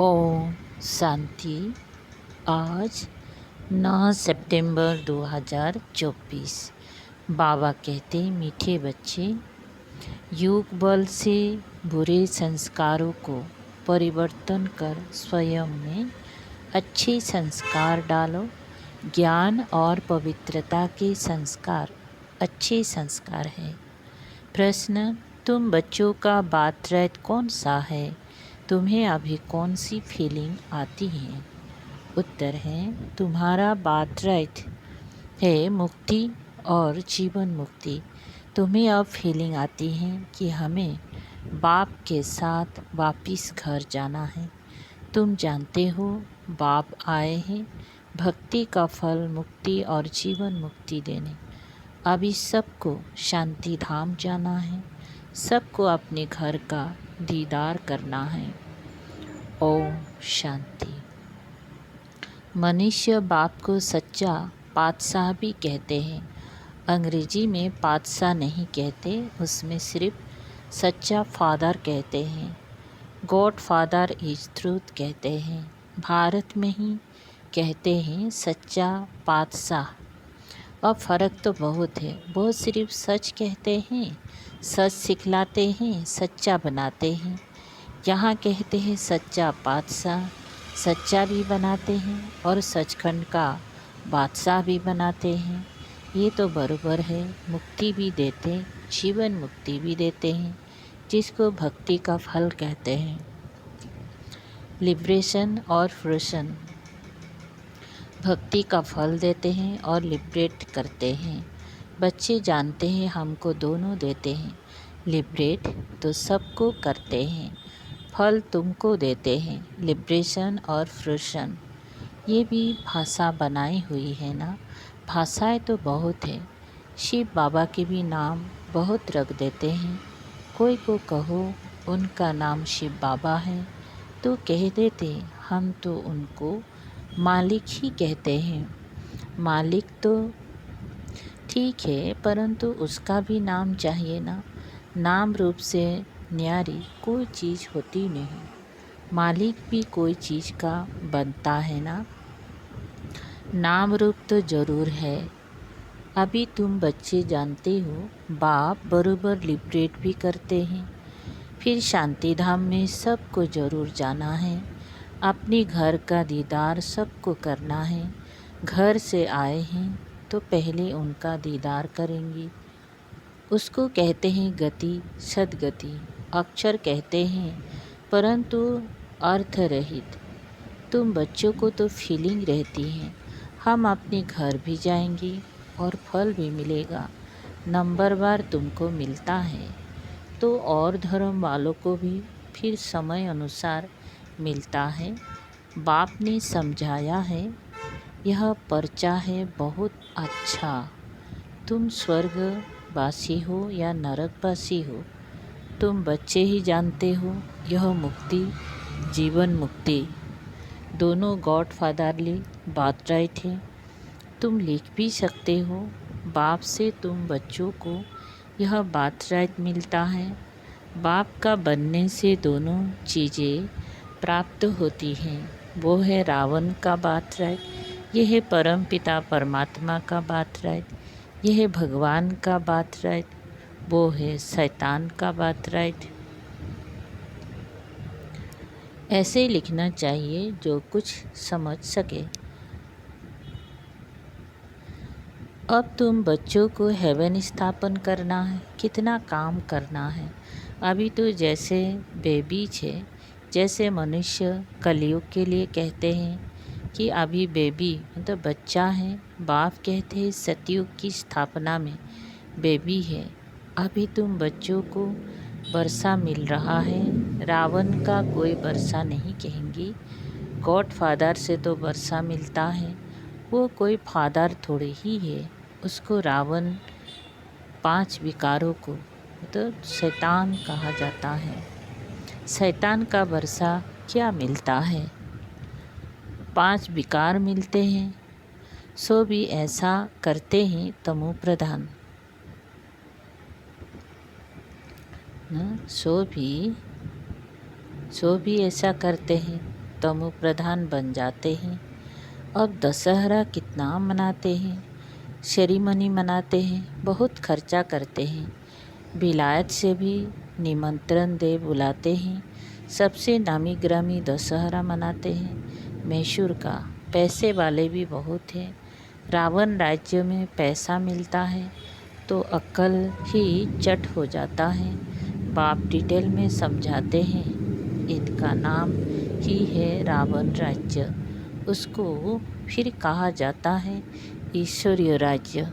ओम शांति। आज 9 सितंबर 2024। बाबा कहते मीठे बच्चे, योग बल से बुरे संस्कारों को परिवर्तन कर स्वयं में अच्छे संस्कार डालो। ज्ञान और पवित्रता के संस्कार अच्छे संस्कार हैं। प्रश्न, तुम बच्चों का बातचीत कौन सा है? तुम्हें अभी कौन सी फीलिंग आती है? उत्तर है, तुम्हारा बातचीत है मुक्ति और जीवन मुक्ति। तुम्हें अब फीलिंग आती है कि हमें बाप के साथ वापिस घर जाना है। तुम जानते हो बाप आए हैं भक्ति का फल मुक्ति और जीवन मुक्ति देने। अभी सबको शांति धाम जाना है, सबको अपने घर का दीदार करना है। ओम शांति। मनुष्य बाप को सच्चा पातशाह भी कहते हैं। अंग्रेजी में पातशाह नहीं कहते, उसमें सिर्फ सच्चा फादर कहते हैं। गॉड फादर इज ट्रूथ कहते हैं। भारत में ही कहते हैं सच्चा पातशाह। अब फ़र्क तो बहुत है। वो सिर्फ सच कहते हैं, सच सिखलाते हैं, सच्चा बनाते हैं। यहाँ कहते हैं सच्चा बादशाह, सच्चा भी बनाते हैं और सचखंड का बादशाह भी बनाते हैं। ये तो बराबर है। मुक्ति भी देते, जीवन मुक्ति भी देते हैं, जिसको भक्ति का फल कहते हैं। लिबरेशन और फ्रूशन, भक्ति का फल देते हैं और लिबरेट करते हैं। बच्चे जानते हैं हमको दोनों देते हैं। लिबरेट तो सबको करते हैं, फल तुमको देते हैं। लिबरेशन और फ्रूशन, ये भी भाषा बनाई हुई है ना। भाषाएं तो बहुत है। शिव बाबा के भी नाम बहुत रख देते हैं। कोई को कहो उनका नाम शिव बाबा है तो कह देते हम तो उनको मालिक ही कहते हैं। मालिक तो ठीक है, परंतु उसका भी नाम चाहिए ना। नाम रूप से न्यारी कोई चीज़ होती नहीं। मालिक भी कोई चीज़ का बनता है ना। नाम रूप तो ज़रूर है। अभी तुम बच्चे जानते हो बाप बराबर लिबरेट भी करते हैं। फिर शांति धाम में सबको ज़रूर जाना है। अपने घर का दीदार सबको करना है। घर से आए हैं तो पहले उनका दीदार करेंगे। उसको कहते हैं गति, सद्गति। अक्षर कहते हैं परंतु अर्थ रहित। तुम बच्चों को तो फीलिंग रहती है हम अपने घर भी जाएंगे और फल भी मिलेगा। नंबरवार तुमको मिलता है तो और धर्म वालों को भी फिर समय अनुसार मिलता है। बाप ने समझाया है, यह पर्चा है बहुत अच्छा। तुम स्वर्गवासी हो या नरकवासी हो, तुम बच्चे ही जानते हो। यह मुक्ति जीवन मुक्ति दोनों गॉड फादरली बात राइट है। तुम लिख भी सकते हो। बाप से तुम बच्चों को यह बात राइट मिलता है। बाप का बनने से दोनों चीज़ें प्राप्त होती हैं। वो है रावण का बात राइट, यह है परम पिता परमात्मा का बात राइट, यह है भगवान का बात राइट, वो है शैतान का बात राइट। ऐसे लिखना चाहिए जो कुछ समझ सके। अब तुम बच्चों को हेवन स्थापन करना है, कितना काम करना है। अभी तो जैसे बेबीज है, जैसे मनुष्य कलयुग के लिए कहते हैं कि अभी बेबी मतलब बच्चा है। बाप कहते हैं सतयुग की स्थापना में बेबी है। अभी तुम बच्चों को वर्षा मिल रहा है। रावण का कोई वर्षा नहीं कहेंगी, गॉड फादर से तो वर्षा मिलता है। वो कोई फादर थोड़े ही है। उसको रावण 5 विकारों को तो शैतान कहा जाता है। शैतान का वर्षा क्या मिलता है? 5 विकार मिलते हैं। सो भी ऐसा करते हैं तमो प्रधान न, सो भी ऐसा करते हैं। तमु प्रधान बन जाते हैं। अब दशहरा कितना मनाते हैं, सेरेमनी मनाते हैं, बहुत खर्चा करते हैं। विलायत से भी निमंत्रण दे बुलाते हैं। सबसे नामी ग्रामी दशहरा मनाते हैं। मैसूर का पैसे वाले भी बहुत हैं। रावण राज्य में पैसा मिलता है तो अक्ल ही चट हो जाता है। बाप डिटेल में समझाते हैं, इनका नाम ही है रावण राज्य। उसको फिर कहा जाता है ईश्वरीय राज्य।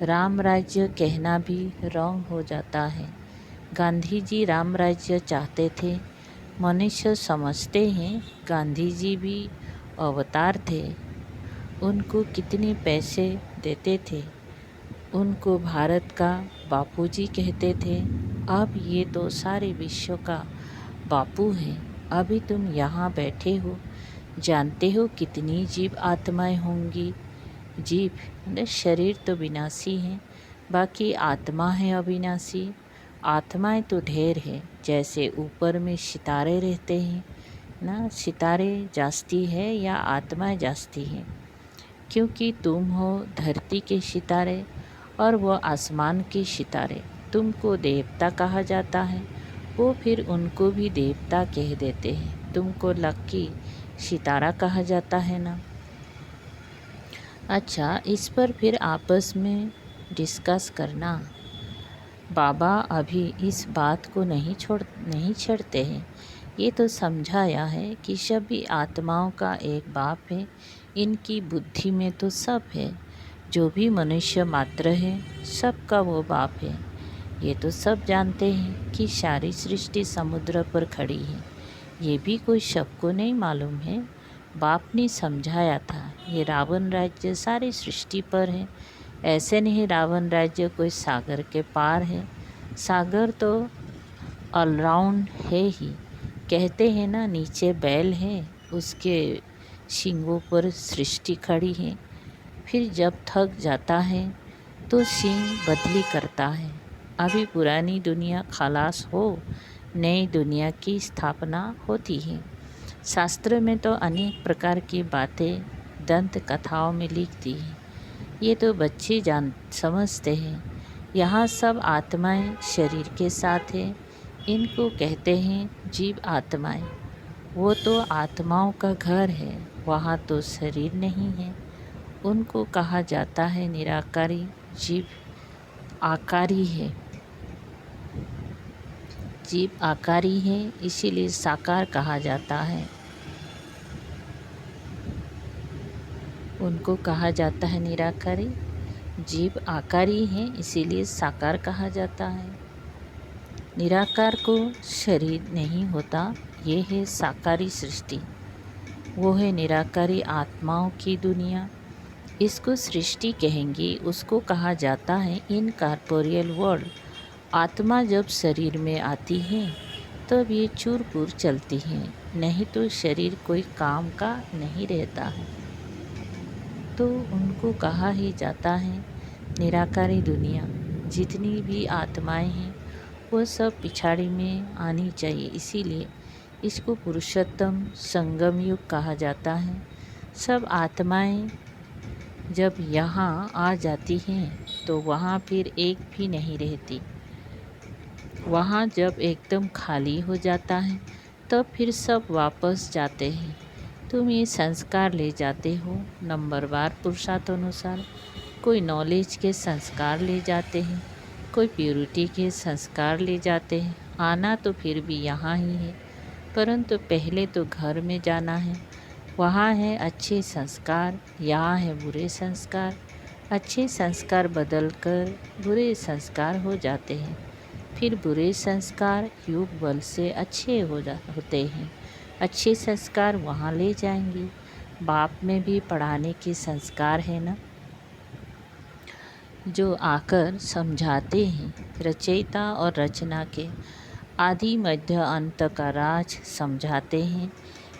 राम राज्य कहना भी रॉन्ग हो जाता है। गांधी जी राम राज्य चाहते थे। मनुष्य समझते हैं गांधी जी भी अवतार थे। उनको कितने पैसे देते थे, उनको भारत का बापूजी कहते थे। अब ये तो सारे विश्व का बापू है। अभी तुम यहाँ बैठे हो, जानते हो कितनी जीव आत्माएं होंगी। जीव मतलब शरीर तो विनाशी है, बाकी आत्मा है अविनाशी। आत्माएं तो ढेर है, जैसे ऊपर में सितारे रहते हैं ना, सितारे जास्ती है या आत्माएं जास्ती हैं, क्योंकि तुम हो धरती के सितारे और वो आसमान के सितारे। तुमको देवता कहा जाता है, वो फिर उनको भी देवता कह देते हैं। तुमको लक्की सितारा कहा जाता है ना। अच्छा, इस पर फिर आपस में डिस्कस करना। बाबा अभी इस बात को नहीं छेड़ते हैं। ये तो समझाया है कि सभी आत्माओं का एक बाप है। इनकी बुद्धि में तो सब है। जो भी मनुष्य मात्र है, सबका वो बाप है। ये तो सब जानते हैं कि सारी सृष्टि समुद्र पर खड़ी है। ये भी कोई सबको नहीं मालूम है। बाप ने समझाया था, ये रावण राज्य सारी सृष्टि पर है। ऐसे नहीं रावण राज्य कोई सागर के पार है। सागर तो ऑलराउंड है ही। कहते हैं ना, नीचे बैल है, उसके सींगों पर सृष्टि खड़ी है। फिर जब थक जाता है तो सींग बदली करता है। अभी पुरानी दुनिया खलास हो, नई दुनिया की स्थापना होती है। शास्त्र में तो अनेक प्रकार की बातें दंत कथाओं में लिख दी हैं। ये तो बच्चे समझते हैं। यहाँ सब आत्माएं शरीर के साथ है। इनको कहते हैं जीव आत्माएं। वो तो आत्माओं का घर है, वहाँ तो शरीर नहीं है। उनको कहा जाता है निराकारी। जीव आकारी है, जीव आकारी है, इसीलिए साकार कहा जाता है। उनको कहा जाता है निराकारी। जीव आकारी है, इसीलिए साकार कहा जाता है। निराकार को शरीर नहीं होता, ये है साकारी सृष्टि। वो है निराकारी आत्माओं की दुनिया। इसको सृष्टि कहेंगे। उसको कहा जाता है इनकॉर्पोरियल वर्ल्ड। आत्मा जब शरीर में आती है तब ये चूर-पुर चलती है, नहीं तो शरीर कोई काम का नहीं रहता है। तो उनको कहा ही जाता है निराकारी दुनिया। जितनी भी आत्माएं हैं वो सब पिछाड़ी में आनी चाहिए, इसीलिए इसको पुरुषोत्तम संगम युग कहा जाता है। सब आत्माएं जब यहाँ आ जाती हैं तो वहाँ फिर एक भी नहीं रहती। वहाँ जब एकदम खाली हो जाता है तब फिर सब वापस जाते हैं। तुम ये संस्कार ले जाते हो नंबरवार पुरुषार्थानुसार। कोई नॉलेज के संस्कार ले जाते हैं, कोई प्योरिटी के संस्कार ले जाते हैं। आना तो फिर भी यहाँ ही है, परंतु पहले तो घर में जाना है। वहाँ है अच्छे संस्कार, यहाँ है बुरे संस्कार। अच्छे संस्कार बदल कर बुरे संस्कार हो जाते हैं। फिर बुरे संस्कार योग बल से अच्छे होते हैं। अच्छे संस्कार वहाँ ले जाएंगे। बाप में भी पढ़ाने के संस्कार है ना, जो आकर समझाते हैं। रचयिता और रचना के आदि मध्य अंत का राज समझाते हैं।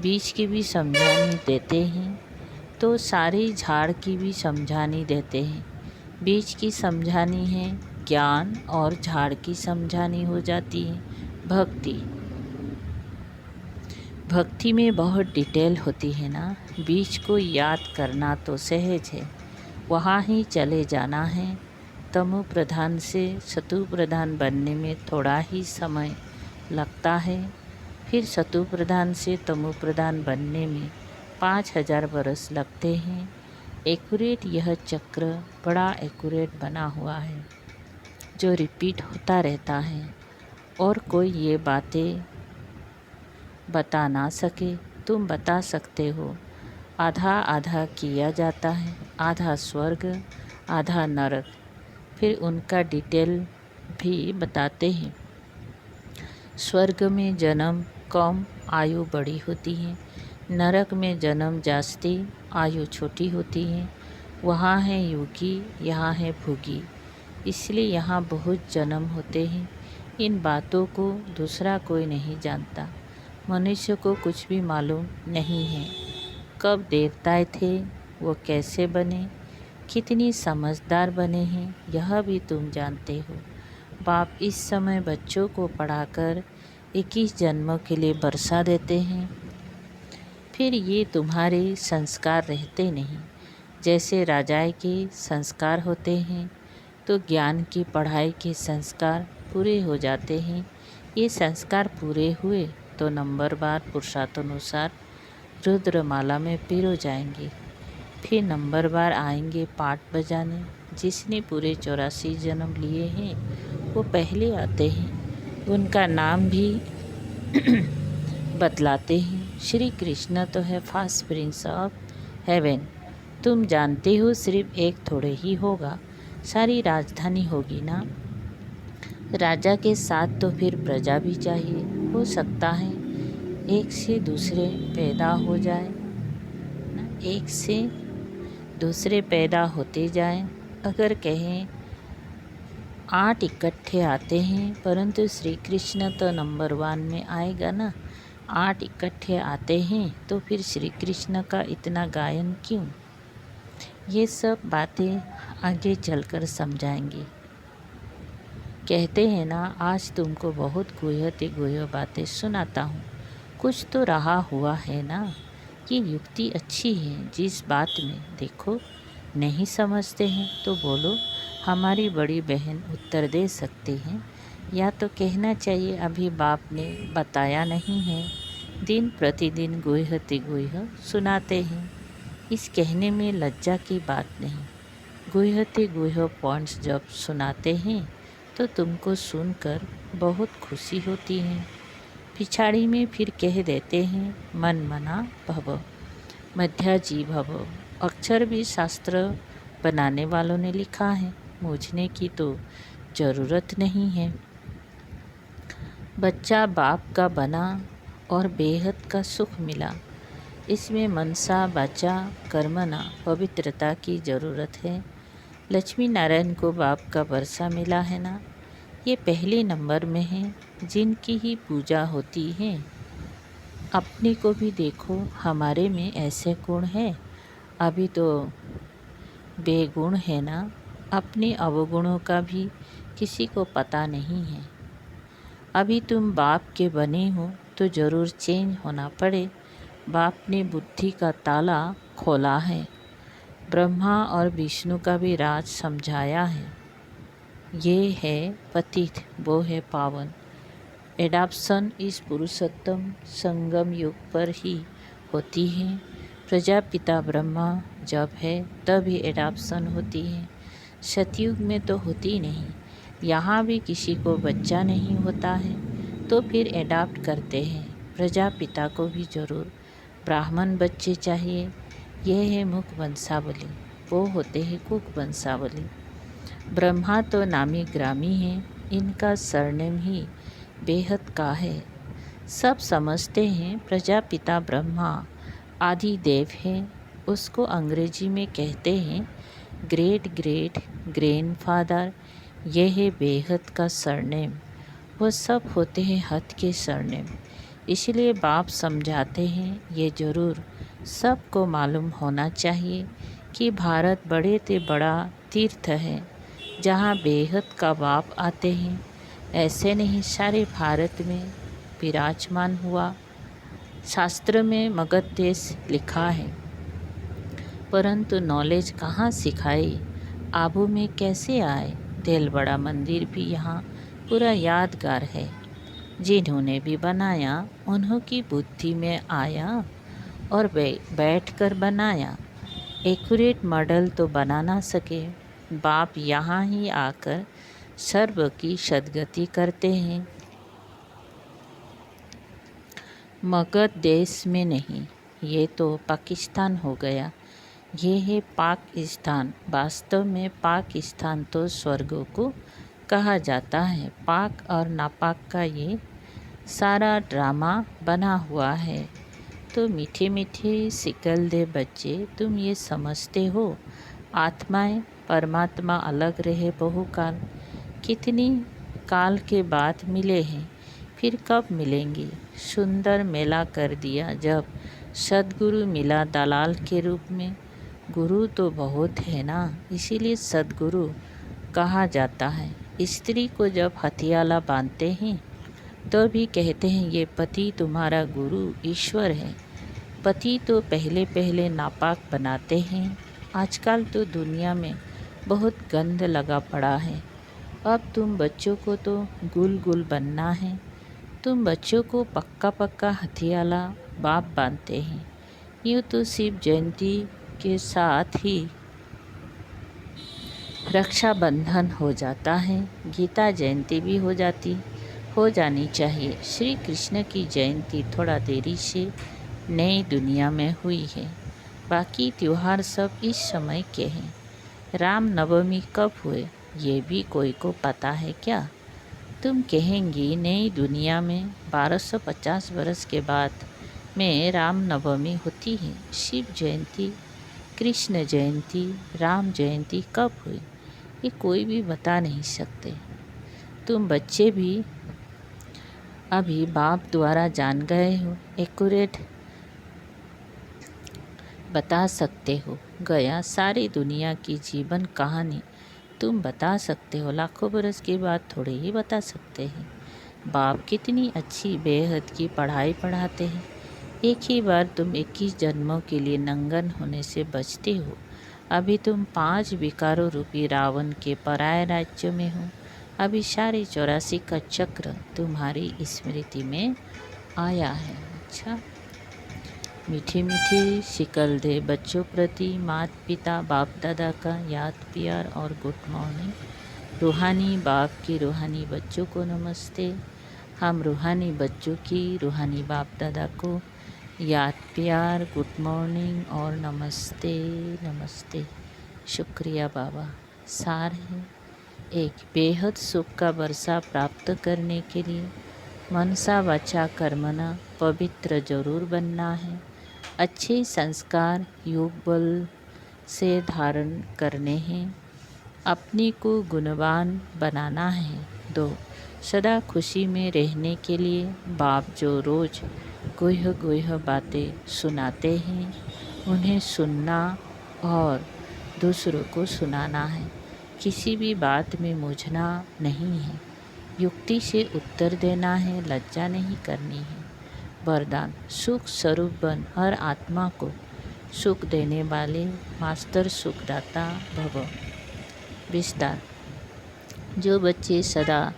बीज की भी समझानी देते हैं, तो सारे झाड़ की भी समझानी देते हैं। बीज की समझानी है ज्ञान और झाड़ की समझानी हो जाती है भक्ति। भक्ति में बहुत डिटेल होती है ना, बीच को याद करना तो सहज है, वहाँ ही चले जाना है। तमो प्रधान से सतु प्रधान बनने में थोड़ा ही समय लगता है, फिर सतु प्रधान से तमो प्रधान बनने में 5000 बरस लगते हैं। एक्यूरेट यह चक्र बड़ा एक्यूरेट बना हुआ है जो रिपीट होता रहता है, और कोई ये बातें बता ना सके, तुम बता सकते हो। आधा आधा किया जाता है, आधा स्वर्ग आधा नरक। फिर उनका डिटेल भी बताते हैं। स्वर्ग में जन्म कम, आयु बड़ी होती है। नरक में जन्म जास्ती, आयु छोटी होती है। वहाँ है योगी, यहाँ है भोगी, इसलिए यहाँ बहुत जन्म होते हैं। इन बातों को दूसरा कोई नहीं जानता। मनुष्य को कुछ भी मालूम नहीं है। कब देवताएं थे, वो कैसे बने, कितनी समझदार बने हैं, यह भी तुम जानते हो। बाप इस समय बच्चों को पढ़ाकर 21 जन्मों के लिए बरसा देते हैं। फिर ये तुम्हारे संस्कार रहते नहीं। जैसे राजाए के संस्कार होते हैं, तो ज्ञान की पढ़ाई के संस्कार पूरे हो जाते हैं। ये संस्कार पूरे हुए तो नंबरवार पुरुषार्थानुसार रुद्रमाला में पिरो जाएंगे। फिर नंबरवार आएंगे पाठ बजाने। जिसने पूरे 84 जन्म लिए हैं वो पहले आते हैं। उनका नाम भी बतलाते हैं। श्री कृष्ण तो है फर्स्ट प्रिंस ऑफ हेवन। तुम जानते हो सिर्फ एक थोड़े ही होगा, सारी राजधानी होगी ना। राजा के साथ तो फिर प्रजा भी चाहिए। हो सकता है एक से दूसरे पैदा हो जाए ना, एक से दूसरे पैदा होते जाएं। अगर कहें 8 इकट्ठे आते हैं, परंतु श्री कृष्ण तो नंबर 1 में आएगा ना। 8 इकट्ठे आते हैं तो फिर श्री कृष्ण का इतना गायन क्यों। ये सब बातें आगे चलकर समझाएंगे। कहते हैं ना, आज तुमको बहुत गुह्य बातें सुनाता हूँ। कुछ तो रहा हुआ है ना। ये युक्ति अच्छी है। जिस बात में देखो नहीं समझते हैं तो बोलो, हमारी बड़ी बहन उत्तर दे सकती हैं, या तो कहना चाहिए अभी बाप ने बताया नहीं है। दिन प्रतिदिन गुह्य सुनाते हैं। इस कहने में लज्जा की बात नहीं। गुह्य पॉइंट्स जब सुनाते हैं तो तुमको सुनकर बहुत खुशी होती है। पिछाड़ी में फिर कह देते हैं मन मना भव, मध्याजी भव। अक्षर भी शास्त्र बनाने वालों ने लिखा है, मूझने की तो ज़रूरत नहीं है। बच्चा बाप का बना और बेहद का सुख मिला। इसमें मनसा वाचा कर्मणा पवित्रता की ज़रूरत है। लक्ष्मी नारायण को बाप का वर्षा मिला है ना। ये पहले नंबर में है जिनकी ही पूजा होती है। अपने को भी देखो, हमारे में ऐसे गुण है। अभी तो बेगुण है ना। अपने अवगुणों का भी किसी को पता नहीं है। अभी तुम बाप के बने हो तो ज़रूर चेंज होना पड़े। बाप ने बुद्धि का ताला खोला है। ब्रह्मा और विष्णु का भी राज समझाया है। ये है पतित, वो है पावन। एडाप्शन इस पुरुषोत्तम संगम युग पर ही होती है। प्रजापिता ब्रह्मा जब है तभी एडाप्शन होती है। सतयुग में तो होती नहीं। यहाँ भी किसी को बच्चा नहीं होता है तो फिर एडाप्ट करते हैं। प्रजापिता को भी ज़रूर ब्राह्मण बच्चे चाहिए। यह है मुख वंशावली, वो होते हैं कुक वंशावली। ब्रह्मा तो नामी ग्रामी हैं, इनका सरनेम ही बेहद का है। सब समझते हैं प्रजापिता ब्रह्मा आदि देव है। उसको अंग्रेजी में कहते हैं ग्रेट ग्रेट ग्रैंडफादर। यह है बेहद का सरनेम। वो सब होते हैं हद के सरनेम। इसलिए बाप समझाते हैं ये ज़रूर सबको मालूम होना चाहिए कि भारत बड़े से बड़ा तीर्थ है जहाँ बेहद का बाप आते हैं। ऐसे नहीं सारे भारत में विराजमान हुआ। शास्त्र में मगध देश लिखा है, परंतु नॉलेज कहाँ सिखाई, आबू में कैसे आए। तेलबड़ा मंदिर भी यहाँ पूरा यादगार है। जिन्होंने भी बनाया उन्हों की बुद्धि में आया और बैठ कर बनाया। एक्यूरेट मॉडल तो बना ना सके, बाप यहाँ ही आकर सर्व की सद्गति करते हैं। मगध देश में नहीं, ये तो पाकिस्तान हो गया। ये है पाकिस्तान। वास्तव में पाकिस्तान तो स्वर्गों को कहा जाता है। पाक और नापाक का ये सारा ड्रामा बना हुआ है। तो मीठे मीठे सिकलदे बच्चे, तुम ये समझते हो आत्माएं परमात्मा अलग रहे बहुकाल। कितनी काल के बाद मिले हैं, फिर कब मिलेंगे। सुंदर मेला कर दिया जब सद्गुरु मिला दलाल के रूप में। गुरु तो बहुत है ना, इसीलिए सद्गुरु कहा जाता है। स्त्री को जब हथियाला बांधते हैं तो भी कहते हैं ये पति तुम्हारा गुरु ईश्वर है। पति तो पहले पहले नापाक बनाते हैं। आजकल तो दुनिया में बहुत गंद लगा पड़ा है। अब तुम बच्चों को तो गुल गुल बनना है। तुम बच्चों को पक्का पक्का हथियाला बाप बांधते हैं। यूँ तो शिव जयंती के साथ ही रक्षाबंधन हो जाता है, गीता जयंती भी हो जानी चाहिए। श्री कृष्ण की जयंती थोड़ा देरी से नई दुनिया में हुई है। बाकी त्यौहार सब इस समय के हैं। राम नवमी कब हुए ये भी कोई को पता है क्या? तुम कहेंगी नई दुनिया में 1250 वर्ष के बाद में राम नवमी होती है। शिव जयंती, कृष्ण जयंती, राम जयंती कब हुई ये कोई भी बता नहीं सकते। तुम बच्चे भी अभी बाप द्वारा जान गए हो, एक्यूरेट बता सकते हो। गया सारी दुनिया की जीवन कहानी तुम बता सकते हो, लाखों बरस के बाद थोड़े ही बता सकते हैं। बाप कितनी अच्छी बेहद की पढ़ाई पढ़ाते हैं। एक ही बार तुम 21 जन्मों के लिए नंगन होने से बचते हो। अभी तुम 5 विकारों रूपी रावण के पराये राज्य में हो। अभी सारे 84 का चक्र तुम्हारी स्मृति में आया है। अच्छा, मीठे मीठे सिकलदे बच्चों प्रति माता पिता बाप दादा का याद प्यार और गुड मॉर्निंग। रूहानी बाप की रूहानी बच्चों को नमस्ते। हम रूहानी बच्चों की रूहानी बाप दादा को याद प्यार गुड मॉर्निंग और नमस्ते नमस्ते। शुक्रिया बाबा। सार है, एक बेहद सुख का वर्षा प्राप्त करने के लिए मनसा वाचा कर्मना पवित्र जरूर बनना है। अच्छे संस्कार योग बल से धारण करने हैं। अपने को गुणवान बनाना है। 2, सदा खुशी में रहने के लिए बाप जो रोज़ गुह्य गुह्य बातें सुनाते हैं उन्हें सुनना और दूसरों को सुनाना है। किसी भी बात में मूझना नहीं है। युक्ति से उत्तर देना है, लज्जा नहीं करनी है। वरदान, सुख स्वरूप बन हर आत्मा को सुख देने वाले मास्टर सुखदाता भव। विस्तार, जो बच्चे सदा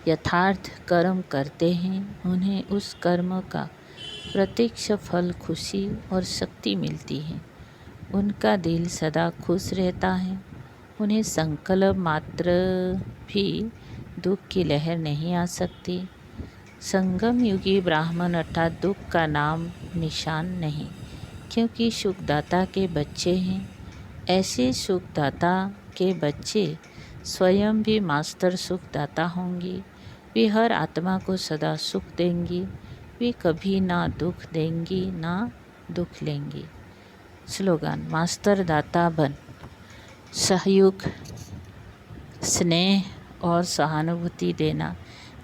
यथार्थ कर्म करते हैं उन्हें उस कर्म का प्रत्यक्ष फल खुशी और शक्ति मिलती है। उनका दिल सदा खुश रहता है। उन्हें संकल्प मात्र भी दुख की लहर नहीं आ सकती। संगम युगी ब्राह्मण अर्थात दुख का नाम निशान नहीं, क्योंकि सुखदाता के बच्चे हैं। ऐसे सुखदाता के बच्चे स्वयं भी मास्टर सुखदाता होंगे। वे हर आत्मा को सदा सुख देंगी। वे कभी ना दुख देंगी ना दुख लेंगी। स्लोगन, मास्टर दाता बन। सहयोग, स्नेह और सहानुभूति देना,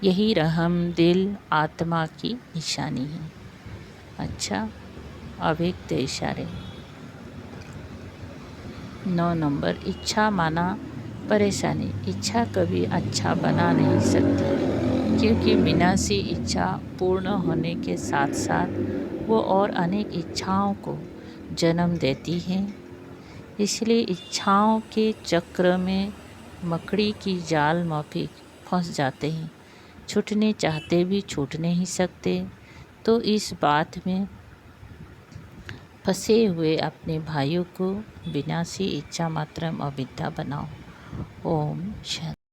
यही रहम दिल आत्मा की निशानी है। अच्छा, अव्यक्त इशारे। 9 नंबर, इच्छा माना परेशानी। इच्छा कभी अच्छा बना नहीं सकती, क्योंकि विनाशी इच्छा पूर्ण होने के साथ साथ वो और अनेक इच्छाओं को जन्म देती हैं। इसलिए इच्छाओं के चक्र में मकड़ी की जाल में फंस जाते हैं, छूटने चाहते भी छूट नहीं सकते। तो इस बात में फंसे हुए अपने भाइयों को विनाशी इच्छा मात्रम अविद्या बनाओ। ओम शांति।